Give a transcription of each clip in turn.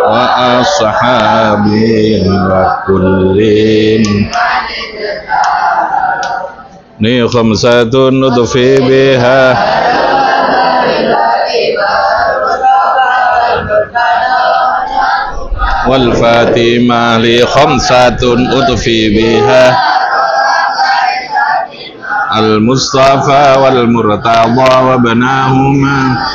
wa ashabihi wa kullin. Ni khamsatun nudfi biha wal fatimah li khamsatun udfi biha al mustafa wal murtada wa banahuma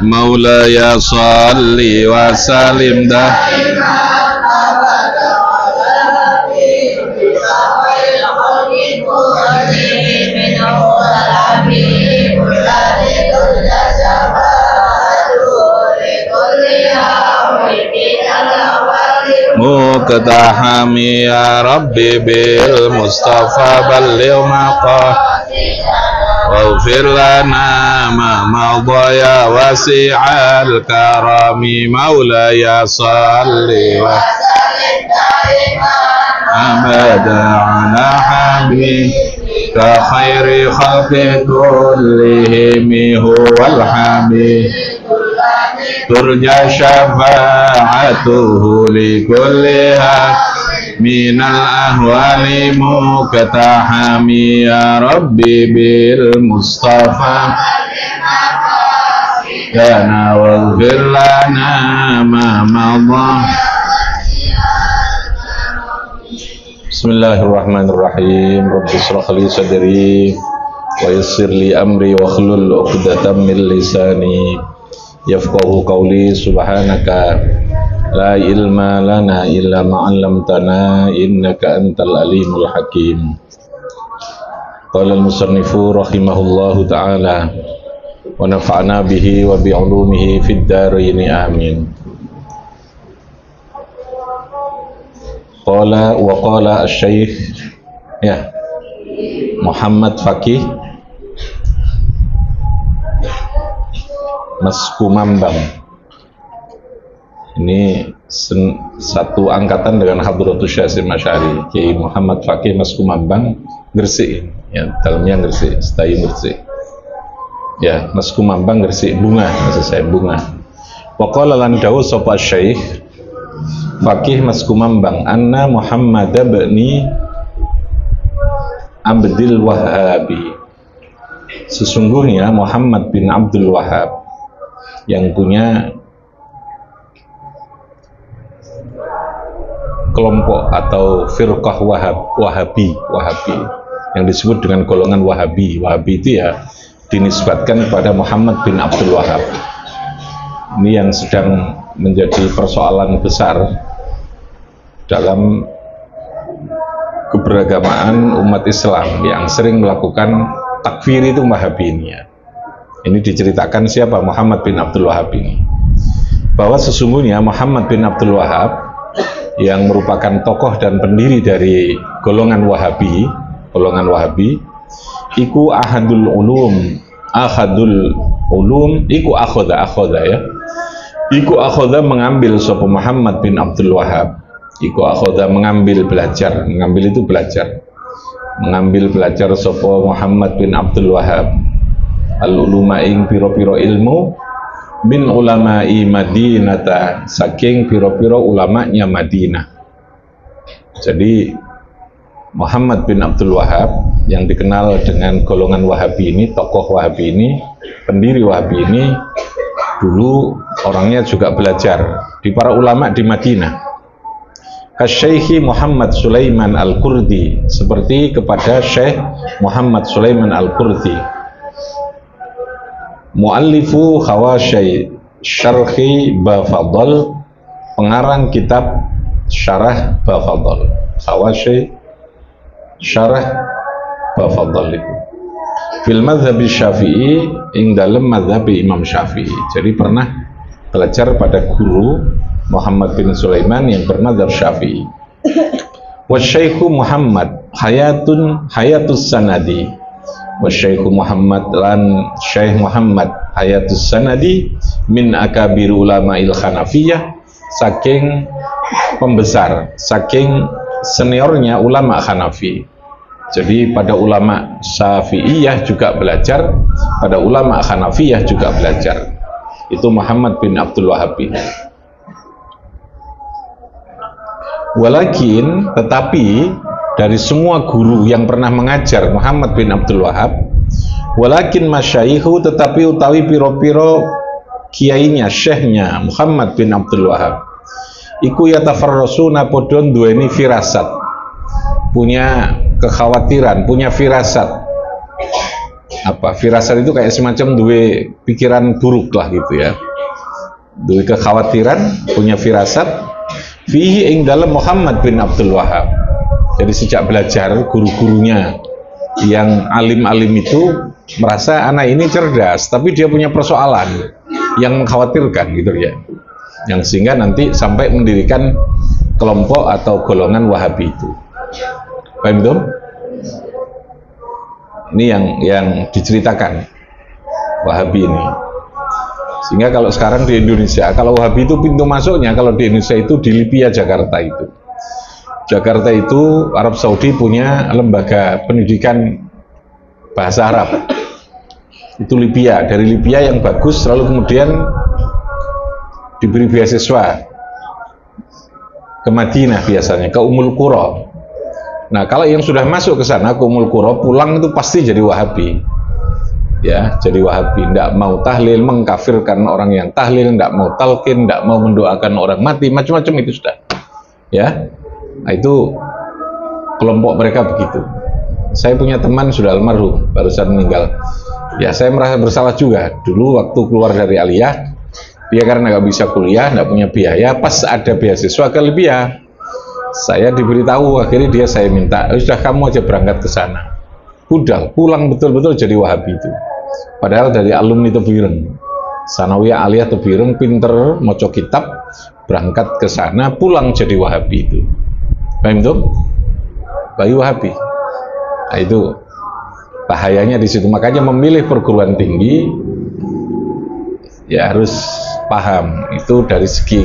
maulaya salli wa salim dah muqtahami ya rabbi bil mustafa balligh maqasidana waghfir lana ma madha ya wasi'al karami maulaya salli wa sallim abada ala habibika khairi khalqi kullihim huwal habib turja syafa'atuhu li kulliha minal ahwali muqtahami ya rabbi bil mustafa kana waghfir lana ma madha. Bismillahirrahmanirrahim. Rabbi shrah li sadri wa yassir li amri wa hlul 'uqdatam min lisani yafqahu qawli. Subhanaka la ilma lana illa ma 'allamtana innaka antal alimul hakim. Qala al-musannifu rahimahullahu ta'ala wa nafa'na bihi wa bi 'ulumihi fid dharain amin. Qala wa qala asy-syaikh ya Muhammad Faqih Mas Kumambang. Ini satu angkatan dengan Hadratus Syasim Asy'ari, Kiai Muhammad Faqih Mas Kumambang Gresik. Ya, dalamnya Gresik, Stayung Gresik. Ya, Mas Kumambang Gresik bunga, maksud saya bunga. Wa qala lan dawuh sapa Syekh Faqih Mas Kumambang anna Muhammad bin Abdul Wahhabi, sesungguhnya Muhammad bin Abdul Wahhab yang punya kelompok atau firqah Wahabi yang disebut dengan golongan Wahabi itu ya dinisbatkan kepada Muhammad bin Abdul Wahhab. Ini yang sedang menjadi persoalan besar dalam keberagamaan umat Islam yang sering melakukan takfir itu Wahabi ini ya. Ini diceritakan siapa Muhammad bin Abdul Wahhab ini, bahwa sesungguhnya Muhammad bin Abdul Wahhab yang merupakan tokoh dan pendiri dari golongan Wahabi iku ahadul ulum iku akhoda ya, iku akhoda mengambil sapa Muhammad bin Abdul Wahhab, iku akhoda mengambil belajar sapa Muhammad bin Abdul Wahhab al-uluma ing piro-piro ilmu min ulama'i Madinata, saking piro-piro ulamanya Madinah. Jadi Muhammad bin Abdul Wahhab yang dikenal dengan golongan Wahabi ini, tokoh Wahabi ini, pendiri Wahabi ini, dulu orangnya juga belajar di para ulama di Madinah. Kasyaikhi Muhammad Sulaiman Al-Qurdi, seperti kepada Syekh Muhammad Sulaiman Al-Qurdi, muallifu Khawashai Syarhi Bafadal, pengarang kitab Syarah Bafadal. Khawashai Syarah Bafadal itu fil madhhabi Syafi'i, ing dalam madhhab Imam Syafi'i. Jadi pernah belajar pada guru Muhammad bin Sulaiman yang bermadzhab Syafi'i. Wa Syaikhu Muhammad Hayatus Sanadi, wa Syaikhu Muhammad lan Syekh Muhammad Hayatus Sanadi min akabir ulama'il Hanafiyah, saking pembesar, saking seniornya ulama Hanafi. Jadi pada ulama Syafi'iyah juga belajar, pada ulama Hanafiyah juga belajar. Itu Muhammad bin Abdul Wahhab ini. Walakin, tetapi dari semua guru yang pernah mengajar Muhammad bin Abdul Wahhab, walakin masyaihu, tetapi utawi piro-piro kiainya, syekhnya Muhammad bin Abdul Wahhab, iku yatafarrasuna podon duweni firasat, punya kekhawatiran, punya firasat. Apa? Firasat itu kayak semacam duwe pikiran buruk lah gitu ya. Duwe kekhawatiran, punya firasat fihi ing dalam Muhammad bin Abdul Wahhab. Jadi sejak belajar, guru-gurunya yang alim-alim itu merasa anak ini cerdas, tapi dia punya persoalan yang mengkhawatirkan gitu ya, yang sehingga nanti sampai mendirikan kelompok atau golongan Wahabi itu. Paham itu? Ini yang diceritakan Wahabi ini. Sehingga kalau sekarang di Indonesia, kalau Wahabi itu pintu masuknya, kalau di Indonesia itu di Libya, Jakarta itu. Jakarta itu Arab Saudi punya lembaga pendidikan bahasa Arab. Itu Libya, dari Libya yang bagus, lalu kemudian diberi beasiswa ke Madinah biasanya, ke Ummul Qura. Nah, kalau yang sudah masuk ke sana, ke Ummul Qura, pulang itu pasti jadi Wahabi. Ya, jadi Wahabi, tidak mau tahlil, mengkafirkan orang yang tahlil, tidak mau talqin, tidak mau mendoakan orang mati, macam-macam itu sudah. Ya, nah itu kelompok mereka begitu. Saya punya teman sudah almarhum, barusan meninggal. Ya, saya merasa bersalah juga. Dulu waktu keluar dari Aliyah, dia karena nggak bisa kuliah, nggak punya biaya, pas ada beasiswa ke Libya, saya diberitahu, akhirnya saya minta, sudah kamu aja berangkat ke sana. Udah, pulang betul-betul jadi Wahabi itu. Padahal dari alumni Tebireng, Sanawiyah Aliyah Tebireng, pinter, moco kitab, berangkat ke sana, pulang jadi Wahabi itu. Paham itu? Bayi Wahabi. Nah, itu bahayanya di situ. Makanya memilih perguruan tinggi ya harus paham itu dari segi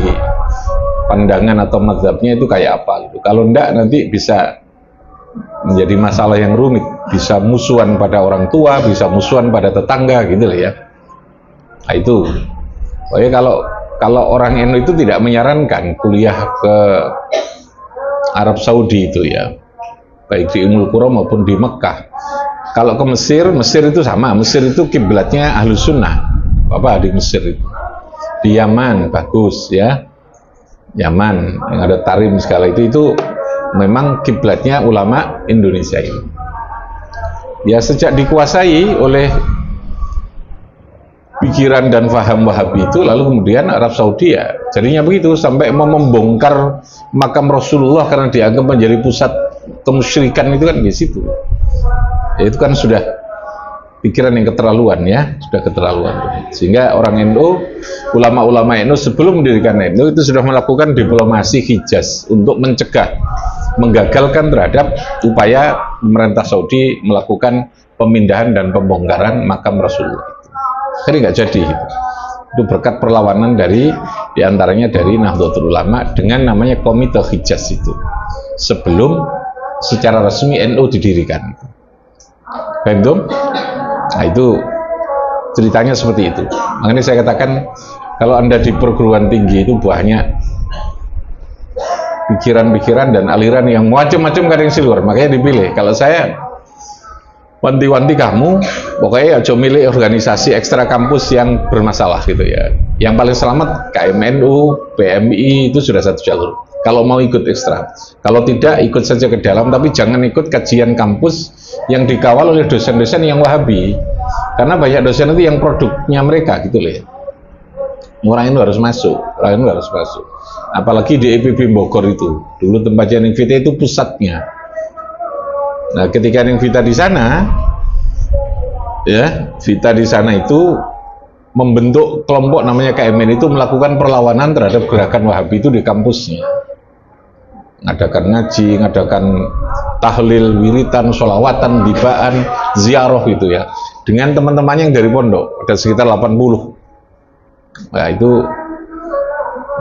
pandangan atau mazhabnya itu kayak apa gitu. Kalau enggak nanti bisa menjadi masalah yang rumit, bisa musuhan pada orang tua, bisa musuhan pada tetangga gitu lah ya. Nah, itu. Pokoknya kalau orang NU itu tidak menyarankan kuliah ke Arab Saudi itu ya, baik di Ummul Qura maupun di Mekah. Kalau ke Mesir, Mesir itu sama, Mesir itu kiblatnya Ahlus Sunnah. Apa di Mesir itu? Di Yaman bagus ya, Yaman yang ada Tarim segala itu memang kiblatnya ulama Indonesia ini. Ya sejak dikuasai oleh pikiran dan faham Wahabi itu, lalu kemudian Arab Saudi ya jadinya begitu, sampai mau membongkar makam Rasulullah karena dianggap menjadi pusat kemusyrikan itu kan di situ. Ya, itu kan sudah pikiran yang keterlaluan ya, sudah keterlaluan. Sehingga orang NU, ulama-ulama NU sebelum mendirikan NU itu sudah melakukan diplomasi Hijaz untuk mencegah, menggagalkan terhadap upaya pemerintah Saudi melakukan pemindahan dan pembongkaran makam Rasulullah. Jadi nggak jadi gitu. Itu berkat perlawanan dari diantaranya dari Nahdlatul Ulama dengan namanya Komite Hijaz itu sebelum secara resmi NU didirikan. Paham? Nah, itu ceritanya seperti itu. Makanya saya katakan kalau Anda di perguruan tinggi itu banyak pikiran-pikiran dan aliran yang macam-macam kadang siluar, makanya dipilih. Kalau saya wanti-wanti kamu, pokoknya aja milih organisasi ekstra kampus yang bermasalah gitu ya. Yang paling selamat KMNU, PMI itu sudah satu jalur. Kalau mau ikut ekstra, kalau tidak ikut saja ke dalam, tapi jangan ikut kajian kampus yang dikawal oleh dosen-dosen yang Wahabi, karena banyak dosen itu yang produknya mereka gitu loh ya. Orang itu harus masuk, orang itu harus masuk. Apalagi di EPB Bogor itu, dulu tempatnya Ningvita itu pusatnya. Nah, ketika Ningvita di sana, ya, Vita di sana itu membentuk kelompok namanya KMN itu melakukan perlawanan terhadap gerakan Wahabi itu di kampusnya. Ngadakan ngaji, ngadakan tahlil, wiritan, sholawatan, dibaan, ziarah gitu ya. Dengan teman-temannya yang dari pondok, ada sekitar 80. Nah, itu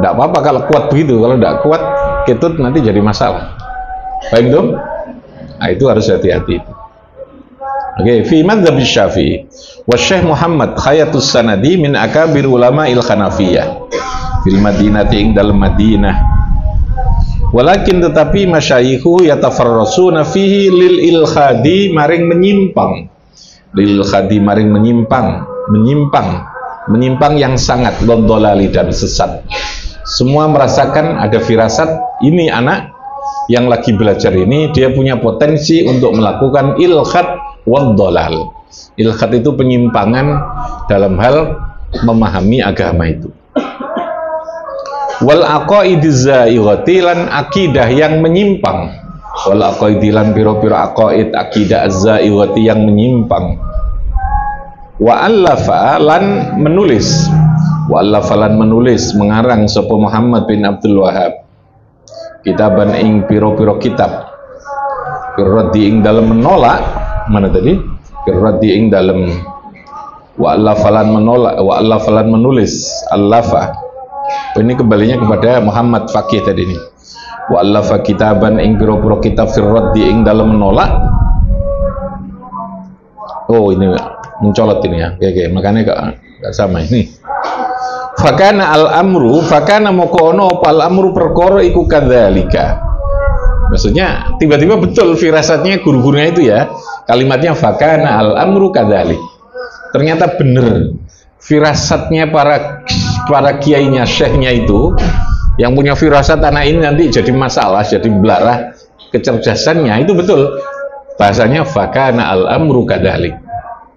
tidak apa-apa kalau kuat begitu, kalau tidak kuat ketut nanti jadi masalah. Baik dong? Nah, itu harus hati-hati. Oke, fi madzhab Syafi'i wa Syekh Muhammad Khayatus Sanadi min akabir ulama il Hanafiyah fil Madinati ing dalam Madinah. Walakin tetapi masyayikhu yatafarrasuna fihi lil ilkhadi maring menyimpang. Lil khadi maring menyimpang yang sangat dondolali dan sesat. Semua merasakan ada firasat ini anak yang lagi belajar ini dia punya potensi untuk melakukan ilkhad wad dolal. Ilkhad itu penyimpangan dalam hal memahami agama itu. Wal aqaidiz zaighati lan akidah yang menyimpang. Wal aqaidilan piro-piro aqaid akidah az-zaighati yang menyimpang. Wa allafa lan menulis. Wa allafa lan menulis mengarang sapa Muhammad bin Abdul Wahhab kitaban ing piro-piro kitab. Firraddi ing dalam menolak mana tadi? Firraddi ing dalam wa allafa lan menolak wa allafa lan menulis allafa. Ini kembalinya kepada Muhammad Fakih tadi ini. Wa allafa kitaban ing piro-piro kitab firraddi ing dalam menolak. Oh ini mencolot ini ya. Oke, makanya gak sama ini. Fakana al-amru fakana mokono pal amru perkara iku kadzalika. Maksudnya tiba-tiba betul firasatnya guru-gurunya itu ya. Kalimatnya fakana al-amru kadzalik. Ternyata benar. Firasatnya para kiainya, syekhnya itu yang punya firasat anak ini nanti jadi masalah, jadi belarah kecerdasannya, itu betul. Bahasanya fakana al-amru kadzalik.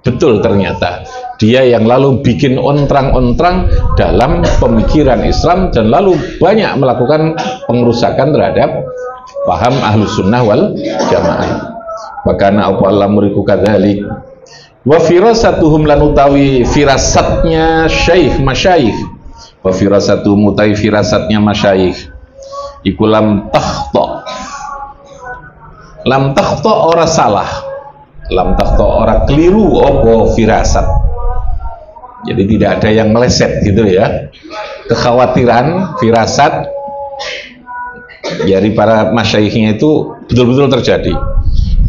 Betul ternyata. Dia yang lalu bikin ontrang-ontrang dalam pemikiran Islam dan lalu banyak melakukan pengerusakan terhadap paham Ahlus Sunnah wal Jamaah. Fakana al-amru kadzalik. Wa firasatuhum lan utawi firasatnya syekh masyayikh. Wa firasatuhum utawi firasatnya masyayikh iku lam takhta. Lam takhta ora salah. Lam takhta ora keliru apa firasat. Jadi tidak ada yang meleset gitu ya. Kekhawatiran firasat dari para masyayikhnya itu betul-betul terjadi.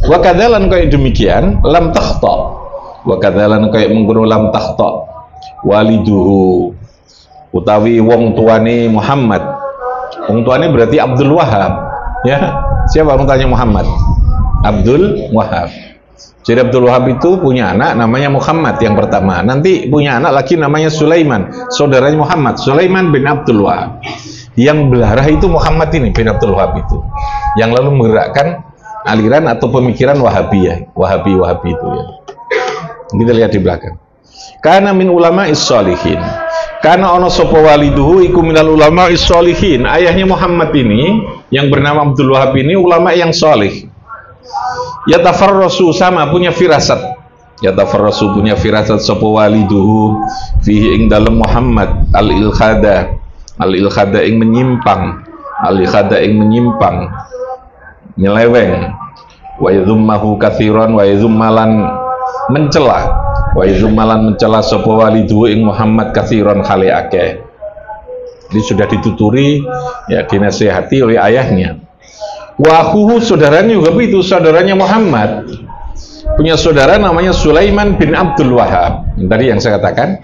Wa kadzalan kayak demikian lam takhta. Wa kadzalan kaya mengkono lam takhta waliduhu utawi wong tuane Muhammad. Wong tuane berarti Abdul Wahhab ya. Siapa wong tuanya Muhammad? Abdul Wahhab. Jadi Abdul Wahhab itu punya anak namanya Muhammad yang pertama. Nanti punya anak lagi namanya Sulaiman, saudaranya Muhammad, Sulaiman bin Abdul Wahhab. Yang belarah itu Muhammad ini bin Abdul Wahhab itu. Yang lalu menggerakkan aliran atau pemikiran Wahabiyah, Wahabi itu ya. Kita lihat di belakang. Karena min ulama is-sholihin. Karena ono sopo waliduhu iku minal ulama is-sholihin. Ayahnya Muhammad ini yang bernama Abdul Wahhab ini ulama yang solih. Yatafarrasu sama punya firasat. Yatafarrasu punya firasat sopo waliduhu fihi ing dalam Muhammad al-ilkhada. Al-ilkhada ing menyimpang. Al-ilkhada ing menyimpang. Nyeleweng. Wa yadhummahu katsiran wa yadhummalan mencela wa izumalan mencela sapa walidu ing Muhammad katsiran khali akeh. Ini sudah dituturi ya, dinasihati oleh ayahnya. Wa akhuhu saudaranya juga itu saudaranya Muhammad punya saudara namanya Sulaiman bin Abdul Wahhab. Tadi yang saya katakan.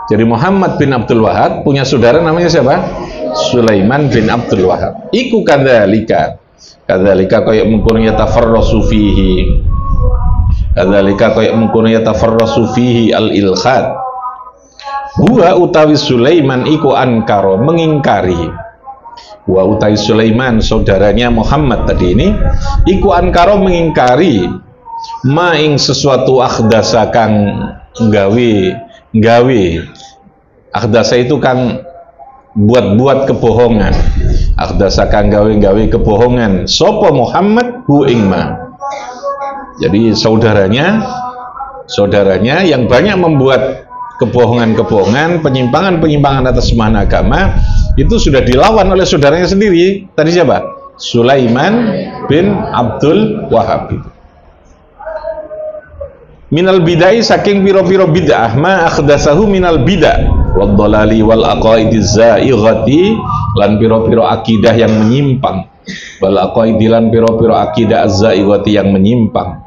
Jadi Muhammad bin Abdul Wahhab punya saudara namanya siapa? Sulaiman bin Abdul Wahhab. Iku kadzalika. Kadzalika kaya mungkun yatafarrasu fihi. Kadzalika kaya mungkun yatafarrasu fihi al-ilkhad. Huwa utawi Sulaiman iku ankara mengingkari. Wa utawi Sulaiman saudaranya Muhammad tadi ini iku ankara mengingkari ma ing sesuatu akhdasa kang gawe akhdasa itu kang buat kebohongan. Akhdasa kang gawe kebohongan sapa Muhammad hu ing ma. Jadi saudaranya yang banyak membuat kebohongan-kebohongan, penyimpangan atas pemahaman agama itu sudah dilawan oleh saudaranya sendiri. Tadi siapa? Sulaiman bin Abdul Wahhab. Minal bid'ah saking piro-piro bid'ah ma akhdasahu minal bid'ah wad dhalali wal aqaidiz zaighati lan piro-piro akidah yang menyimpang wal aqaidilan piro-piro akidah az-za'iwati yang menyimpang,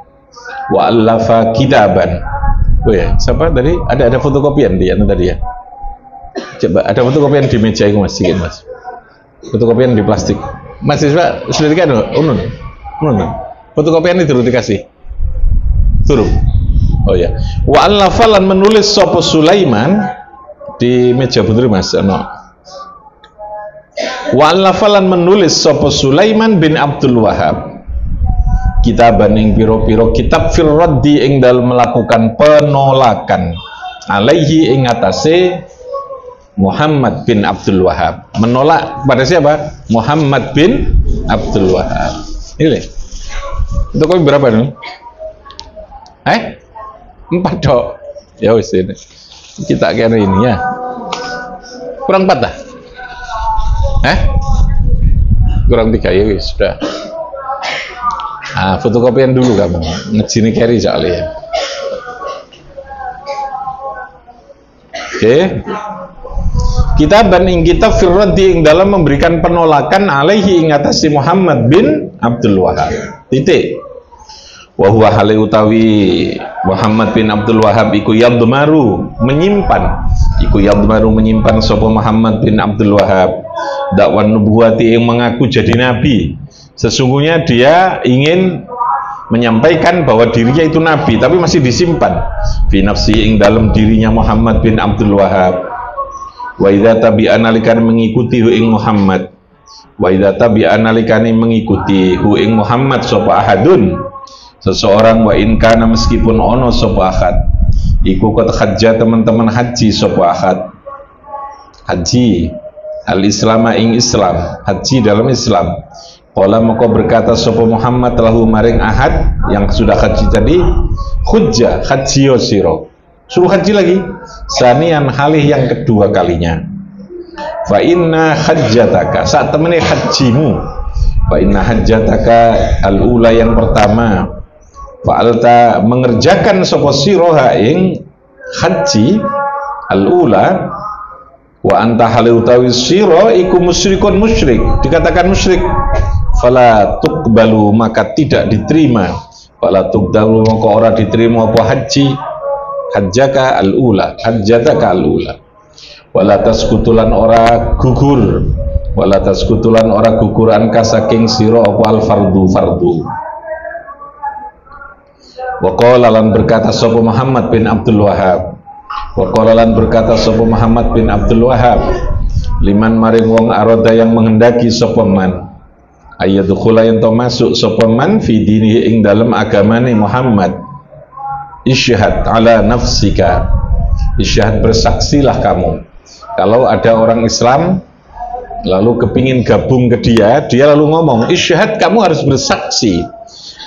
wa allafa kitaban. Oh ya, siapa tadi? Ada fotokopian dia tadi ya. Coba ada fotokopian di meja itu Mas, sedikit Mas. Fotokopian di plastik. Mas Iswa sudah dikasih unun. Fotokopian itu dikasih. Turun. Oh ya. Wa allafalan menulis sapa Sulaiman di meja putri Mas. No. Wa allafalan menulis sapa Sulaiman bin Abdul Wahab kitaban ing piro-piro kitab firraddi ing dalem melakukan penolakan alaihi ing atase Muhammad bin Abdul Wahab. Menolak pada siapa? Muhammad bin Abdul Wahab. Ini itu kau berapa nih? 4 dok. Ya wis ini. Kita kira ini ya. Kurang 4 dah? Kurang 3 ya wis sudah. Fotokopian dulu kamu. Ngejini carry soalnya ya. Oke. Kitaban ing kitab firraddi ing dalam memberikan penolakan alaihi ing atasi Muhammad bin Abdul Wahab. Titik. Wa huwa hale utawi Muhammad bin Abdul Wahab iku yadmaru menyimpan sapa Muhammad bin Abdul Wahab dakwah nubuwati yang mengaku jadi nabi. Sesungguhnya dia ingin menyampaikan bahwa dirinya itu nabi, tapi masih disimpan fi nafsi ing dalam dirinya Muhammad bin Abdul Wahab. Wa idza tabi'ana likan mengikuti hu ing Muhammad, wa idza tabi'ana likan mengikuti hu ing Muhammad sapa ahadun seseorang, wa in kana meskipun ono sapa ahad iku qad hajja teman-teman haji sapa ahad, haji al-islama ing Islam, haji dalam Islam. Qala maka berkata sapa Muhammad lahu maring ahad yang sudah haji tadi, hujja haji sira, suruh haji lagi sanian halih yang kedua kalinya. Fa inna hajjataka, saat temene hajimu, fa inna hajjataka al-ula yang pertama, fa'alta mengerjakan sapa sira ing haji al-ula, wa anta halu utawi sira iku musyrikun musyrik, dikatakan musyrik, fala tuqbalu maka tidak diterima, fala tuqbalu maka ora diterima apa haji hajjaka al-ula, hajjataka al-ula, wala taskutulan ora gugur, wala taskutulan ora guguran kasaking sira apa al-fardu fardu. Wa qala lan berkata sapa Muhammad bin Abdul Wahab, wa qala lan berkata sapa Muhammad bin Abdul Wahab, liman maring wong arada yang menghendaki sapa man ayyadkhula yen to masuk sapa man fi dini ing dalem agamane Muhammad, isyhad ala nafsika, isyhad bersaksilah kamu. Kalau ada orang Islam lalu kepingin gabung ke dia lalu ngomong isyhad, kamu harus bersaksi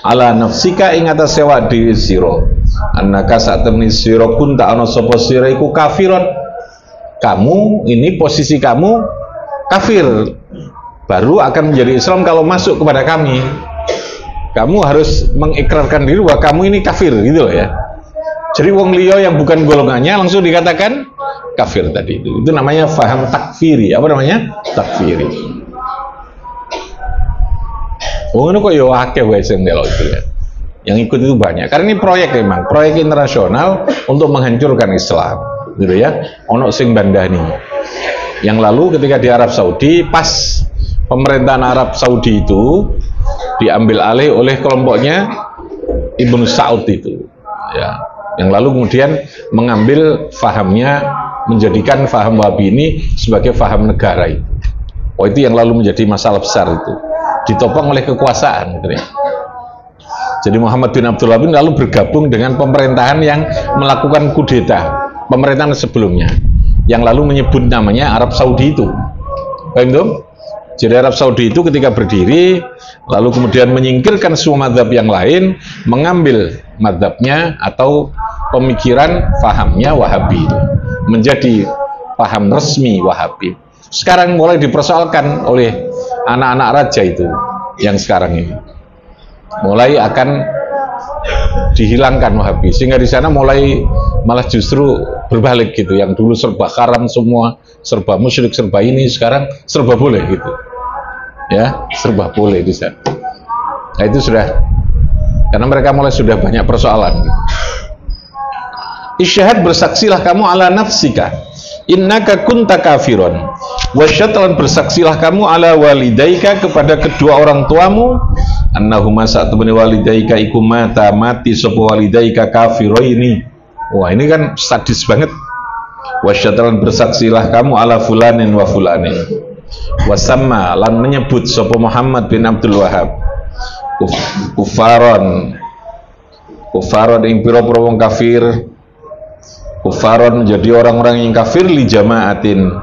ala nafsika ing atas sewa diri sira, annaka sak temni sira kunta ana sapa sira iku kafiron, kamu ini posisi kamu kafir, baru akan menjadi Islam kalau masuk kepada kami. Kamu harus mengikrarkan diri bahwa kamu ini kafir gitu loh ya. Jadi wong liya yang bukan golongannya langsung dikatakan kafir tadi itu namanya faham takfiri. Apa namanya? Takfiri. Oh, ini kok ya akeh wae sing delok itu ya. Yang ikut itu banyak. Karena ini proyek memang, proyek internasional untuk menghancurkan Islam, gitu ya. Ono sing bandani. Yang lalu ketika di Arab Saudi, pas pemerintahan Arab Saudi itu diambil alih oleh kelompoknya Ibnu Saud itu, ya. Yang lalu kemudian mengambil fahamnya, menjadikan faham Wahabi ini sebagai faham negara itu. Oh, itu yang lalu menjadi masalah besar itu. Ditopang oleh kekuasaan gitu ya. Jadi Muhammad bin Abdul Wahab lalu bergabung dengan pemerintahan yang melakukan kudeta, pemerintahan sebelumnya yang lalu menyebut namanya Arab Saudi itu. Paham tuh? Jadi Arab Saudi itu ketika berdiri lalu kemudian menyingkirkan semua mazhab yang lain, mengambil mazhabnya atau pemikiran fahamnya Wahabi itu menjadi paham resmi Wahabi. Sekarang mulai dipersoalkan oleh anak-anak raja itu yang sekarang ini, mulai akan dihilangkan Wahabi, sehingga di sana mulai malah justru berbalik gitu. Yang dulu serba haram semua, serba musyrik, serba ini, sekarang serba boleh gitu. ya, serba boleh di sana. Nah itu sudah, karena mereka mulai sudah banyak persoalan. Isyhad, bersaksilah kamu ala nafsika innaka kunta kafiron, wasyatlan, bersaksilah kamu ala walidaika, kepada kedua orang tuamu, annahuma sa'atubani walidaika iku mati sopo walidaika kafiroini. Wah ini kan sadis banget. Wasyatlan, bersaksilah kamu ala fulanin wa fulanin, wasamma, lan menyebut sopo Muhammad bin Abdul Wahab kufaron ing pira-pira wong kafir, kufaron menjadi orang-orang yang kafir, li jamaatin,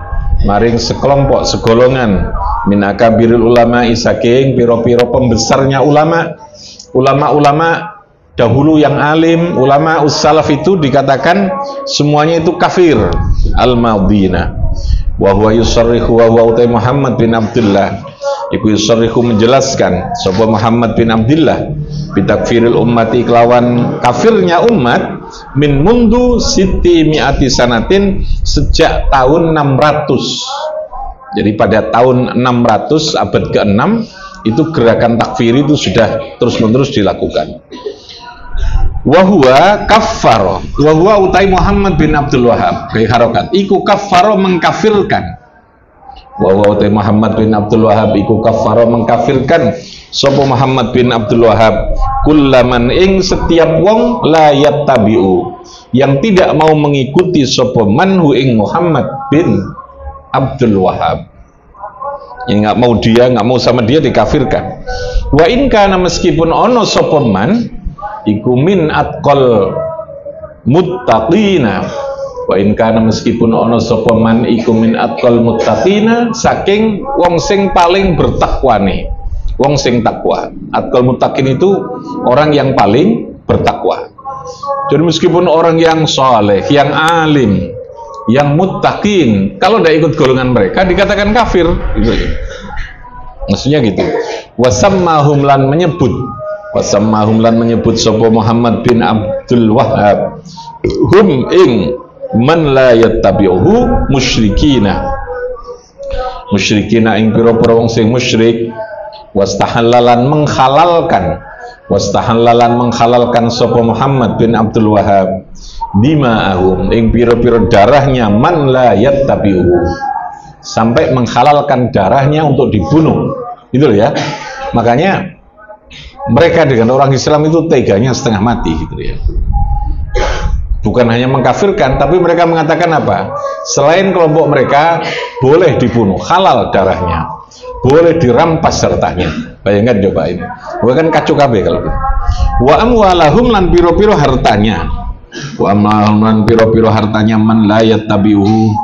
maring sekelompok segolongan, min akabiril ulama, saking pira-pira pembesarnya ulama dahulu yang alim, ulama ussalaf itu dikatakan semuanya itu kafir al-madina. Wa huwa yusarrihu, wa huwa utai Muhammad bin Abdullah iku yusarrihu, menjelaskan sapa Muhammad bin Abdullah bitakfiril ummati, kelawan kafirnya umat, min mundu siti mi'ati sanatin, sejak tahun 600. Jadi pada tahun 600 abad ke-6 itu gerakan takfir itu sudah terus-menerus dilakukan. Wahwa kaffaro, wahwa utai Muhammad bin Abdul Wahab kayak harokat iku kaffaro, mengkafirkan. Wahwa utai Muhammad bin Abdul Wahab iku kaffaro, mengkafirkan sopo Muhammad bin Abdul Wahab kullaman ing setiap wong la yattabi'u, yang tidak mau mengikuti sopo manhu ing Muhammad bin Abdul Wahab, yang nggak mau dia, nggak mau sama dia, dikafirkan. Wa in kana, meskipun ono sopo man iku min atqal muttaqina, wa in kana, meskipun ono sapa man iku min atqal muttaqina, saking wong sing paling bertakwane, wong sing takwa. Atqal muttaqin itu orang yang paling bertakwa. Jadi meskipun orang yang soleh, yang alim, yang muttaqin, kalau tidak ikut golongan mereka dikatakan kafir gitu. Maksudnya gitu. Wasammahum, lan menyebut, wasammahum, lan menyebut sapa Muhammad bin Abdul Wahab hum ing man la yattabi'uhu musyrikina, musyrikina ing pira-pira wong sing musyrik. Wastahallalan, menghalalkan, wastahallalan, menghalalkan sapa Muhammad bin Abdul Wahab dima'ahum ing pira-pira darahnya man la yattabi'uhu, sampai menghalalkan darahnya untuk dibunuh. Gitu ya. Makanya mereka dengan orang Islam itu teganya setengah mati gitu ya. Bukan hanya mengkafirkan, tapi mereka mengatakan apa? Selain kelompok mereka boleh dibunuh, halal darahnya, boleh dirampas hartanya. Bayangkan coba ini. Bukan kacau kabeh kalau gitu. Wa amwalahum, lan piro-piro hartanya. Wa amwalahum, lan piro-piro hartanya man la yattabi'uhu.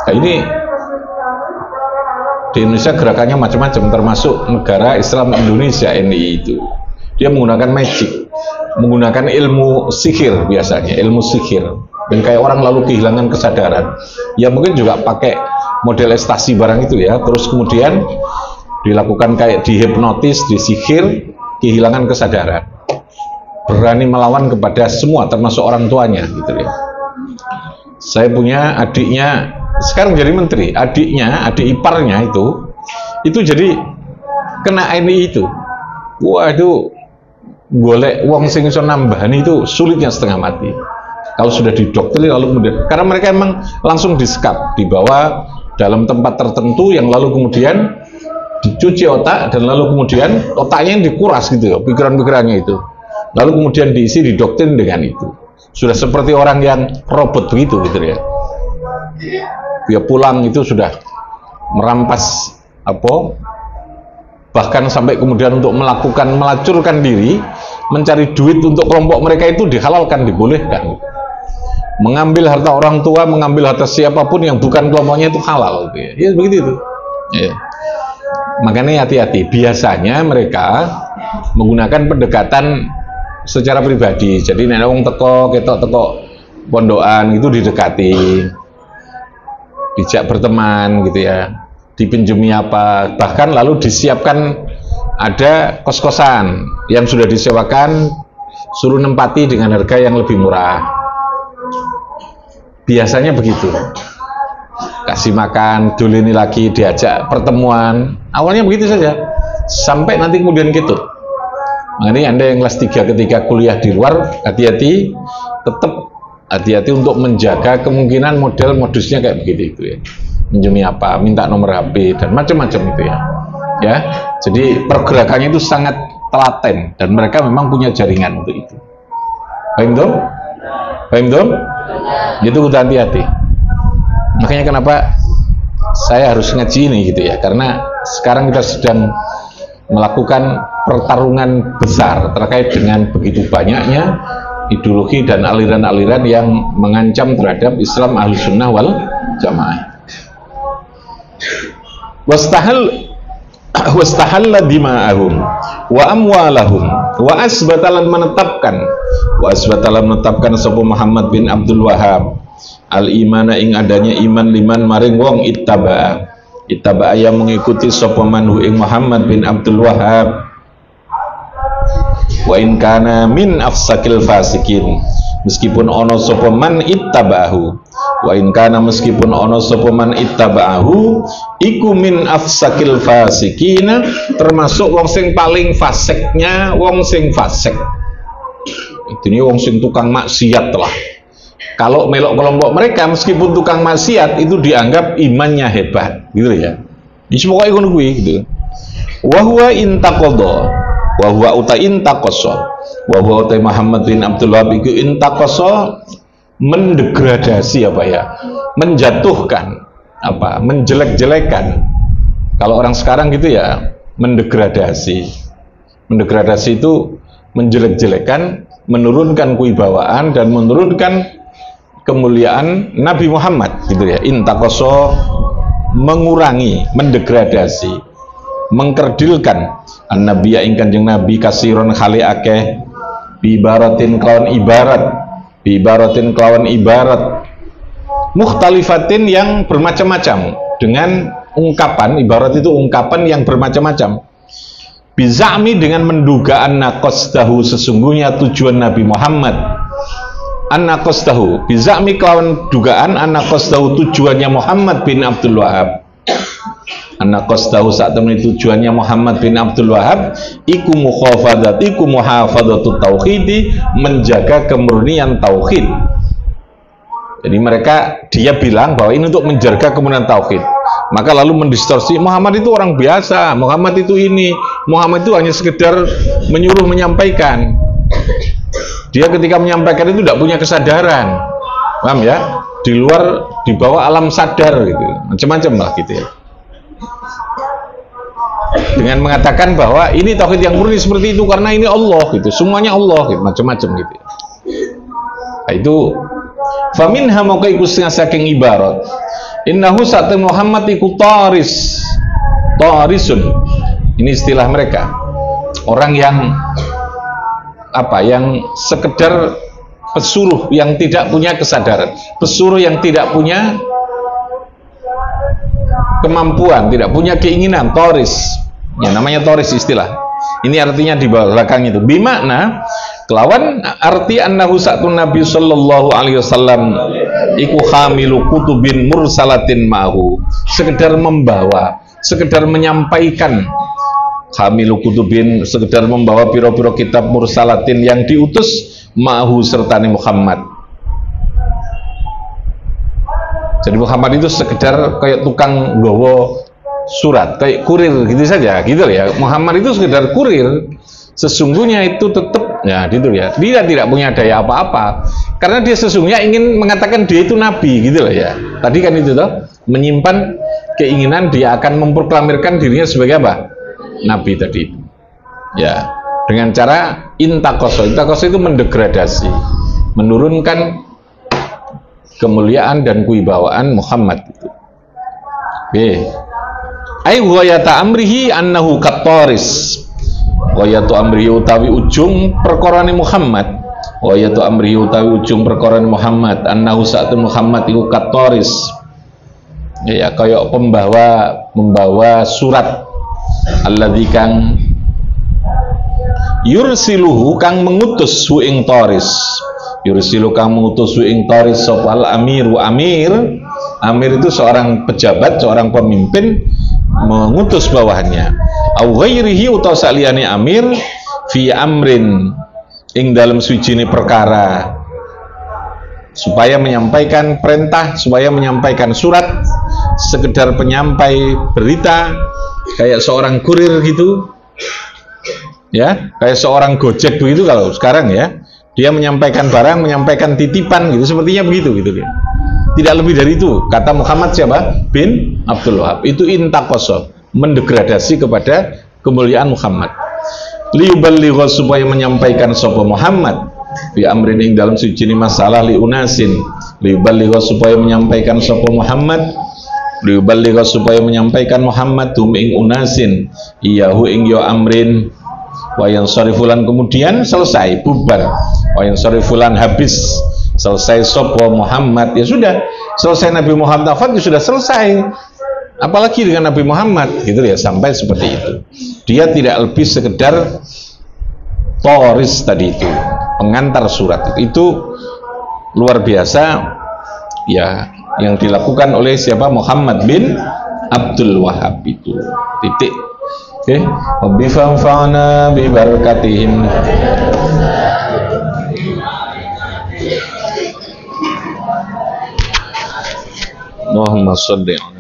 Nah, ini di Indonesia gerakannya macam-macam, termasuk negara Islam Indonesia NI itu. Dia menggunakan magic, menggunakan ilmu sihir, biasanya ilmu sihir, dan kayak orang lalu kehilangan kesadaran. Ya mungkin juga pakai model ekstasi barang itu ya, terus kemudian dilakukan kayak dihipnotis, disihir, kehilangan kesadaran, berani melawan kepada semua, termasuk orang tuanya gitu ya. Saya punya adiknya sekarang jadi menteri, adiknya, adik iparnya itu jadi kena NI itu. Waduh, golek wong sing iso nambahan itu sulitnya setengah mati. Kalau sudah didoktrin lalu kemudian, karena mereka emang langsung disekap, dibawa dalam tempat tertentu yang lalu kemudian dicuci otak, dan lalu kemudian otaknya yang dikuras gitu ya, pikiran-pikirannya itu. Lalu kemudian diisi, didoktrin dengan itu. Sudah seperti orang yang robot begitu gitu ya. Dia pulang itu sudah merampas apa, bahkan sampai kemudian untuk melakukan, melacurkan diri, mencari duit untuk kelompok mereka itu dihalalkan, dibolehkan. Mengambil harta orang tua, mengambil harta siapapun yang bukan kelompoknya itu halal gitu ya. Ya begitu itu ya. Makanya hati-hati, biasanya mereka menggunakan pendekatan secara pribadi. Jadi nek wong teko, ketok teko pondokan itu didekati, dijak berteman gitu ya, dipinjemi apa, bahkan lalu disiapkan ada kos-kosan yang sudah disewakan, suruh nempati dengan harga yang lebih murah. Biasanya begitu. kasih makan, doleni lagi, diajak pertemuan. Awalnya begitu saja, sampai nanti kemudian gitu. Makanya Anda yang kelas 3 ketika kuliah di luar, hati-hati, tetap hati-hati untuk menjaga kemungkinan model modusnya kayak begitu itu ya. Minjemi apa, minta nomor HP dan macam-macam itu ya. Ya, jadi pergerakannya itu sangat telaten dan mereka memang punya jaringan untuk itu. Paham dong? Paham dong? Itu udah hati-hati. Makanya kenapa saya harus ngaji ini gitu ya, karena sekarang kita sedang melakukan pertarungan besar terkait dengan begitu banyaknya ideologi dan aliran-aliran yang mengancam terhadap Islam Ahlussunnah wal Jamaah. Wastahalla dima'ahum wa amwalahum wa asbatalan menetapkan sapa Muhammad bin Abdul Wahhab al-imana ing adanya iman liman maring wong ittaba yang mengikuti sapa manhu ing Muhammad bin Abdul Wahhab wa in kana min afsakil fasikin, meskipun ono sapa man ittaba'ahu, wa in kana meskipun ono sapa man ittaba'ahu iku min afsakil fasikina, termasuk wong sing paling fasiknya wong sing fasik. Ini wong sing tukang maksiat lah. Kalau melok kelompok mereka meskipun tukang maksiat itu dianggap imannya hebat, gitu ya. Ini pokoknya ngono kuwi gitu. Wa huwa intaqadha, wa huwa uta intaqasa, wa huwa uta Muhammad bin Abdul Wahhab iku intaqasa, mendegradasi apa ya? Menjatuhkan apa? Menjelek-jelekan. Kalau orang sekarang gitu ya, mendegradasi. Mendegradasi itu menjelek-jelekan, menurunkan kewibawaan dan menurunkan kemuliaan Nabi Muhammad gitu ya. Intaqasa, mengurangi, mendegradasi, mengkerdilkan an-nabiyya ing Kanjeng Nabi kasiron khali akeh bibaratin kelawan ibarat mukhtalifatin yang bermacam-macam, dengan ungkapan, ibarat itu ungkapan yang bermacam-macam, biza'mi dengan menduga anna qasdahu, sesungguhnya tujuan Nabi Muhammad, anna qasdahu biza'mi kelawan dugaan anna qasdahu tujuannya Muhammad bin Abdul Wahhab, anna qasdahu saat temen tujuannya Muhammad bin Abdul Wahhab iku muhafadzatut tauhidi, menjaga kemurnian tauhid. Jadi dia bilang bahwa ini untuk menjaga kemurnian tauhid, maka lalu mendistorsi Muhammad itu orang biasa, Muhammad itu ini, Muhammad itu hanya sekedar menyuruh menyampaikan. Dia ketika menyampaikan itu tidak punya kesadaran, paham ya? Di bawah alam sadar gitu, macam-macam lah gitu ya. Dengan mengatakan bahwa ini tauhid yang murni seperti itu karena ini Allah gitu, semuanya Allah gitu, macam-macam gitu. Nah, itu faminha maka iku saking ibarat innahu sa'at Muhammad iku tarisun. Ini istilah mereka, orang yang apa, yang sekedar pesuruh yang tidak punya kesadaran, pesuruh yang tidak punya kemampuan, tidak punya keinginan, toris ya, namanya toris istilah. Ini artinya di belakang itu bimakna kelawan arti annahu sa'atun Nabi sallallahu alaihi wasallam iku hamilu kutubin mursalatin ma'hu, sekedar membawa, sekedar menyampaikan, hamilu kutubin, sekedar membawa piro-piro kitab mursalatin yang diutus ma'hu sertani Muhammad. Jadi Muhammad itu sekedar kayak tukang gowo surat, kayak kurir gitu saja, gitu ya. Muhammad itu sekedar kurir, sesungguhnya itu tetap ya gitu ya. Dia tidak punya daya apa-apa, karena dia sesungguhnya ingin mengatakan dia itu nabi gitu loh ya. Tadi kan itu toh, menyimpan keinginan dia akan memproklamirkan dirinya sebagai apa? Nabi tadi. Ya, dengan cara intaqasa. Intaqasa itu mendegradasi, menurunkan kemuliaan dan kewibawaan Muhammad itu. Oke. Ai ghayata amrihi annahu kataris. Ghayatu amrihi utawi ujung perkorane Muhammad. Ghayatu amrihi utawi ujung perkorane Muhammad annahu sa'atun Muhammad iku kataris. Ya, kayak membawa surat alladzi kang yursiluhu kang mengutus hu ing taris, yursilu kang mengutus hu ing taris sopal amiru amir Amir itu seorang pejabat, seorang pemimpin mengutus bawahannya. Au ghairihi utawa saliyane amir fi amrin ing dalam suwijine perkara, supaya menyampaikan perintah, supaya menyampaikan surat, sekedar penyampai berita, kayak seorang kurir gitu ya, kayak seorang Gojek begitu kalau sekarang ya, dia menyampaikan barang, menyampaikan titipan gitu, sepertinya begitu gitu. Tidak lebih dari itu, kata Muhammad siapa? Bin Abdul Wahab. Itu intaqoso, mendegradasi kepada kemuliaan Muhammad. Liyuballigha, supaya menyampaikan sapa Muhammad bi amrin ing dalam sujini masalah li unasin. Liyuballigha, supaya menyampaikan sapa Muhammad, liyuballigha, supaya menyampaikan Muhammad hum ing unasin, iyahu ing yo amrin, wayan sarifulan, kemudian selesai bubar, wayan sarifulan habis, selesai sopo Muhammad, ya sudah selesai. Nabi Muhammad wafat, ya sudah selesai, apalagi dengan Nabi Muhammad gitu ya, sampai seperti itu. Dia tidak lebih sekedar toris tadi itu, pengantar surat. Itu luar biasa ya yang dilakukan oleh siapa? Muhammad bin Abdul Wahab itu. Titik. Oke, wabifanfa'na bibarakatihim. Allahumma shalli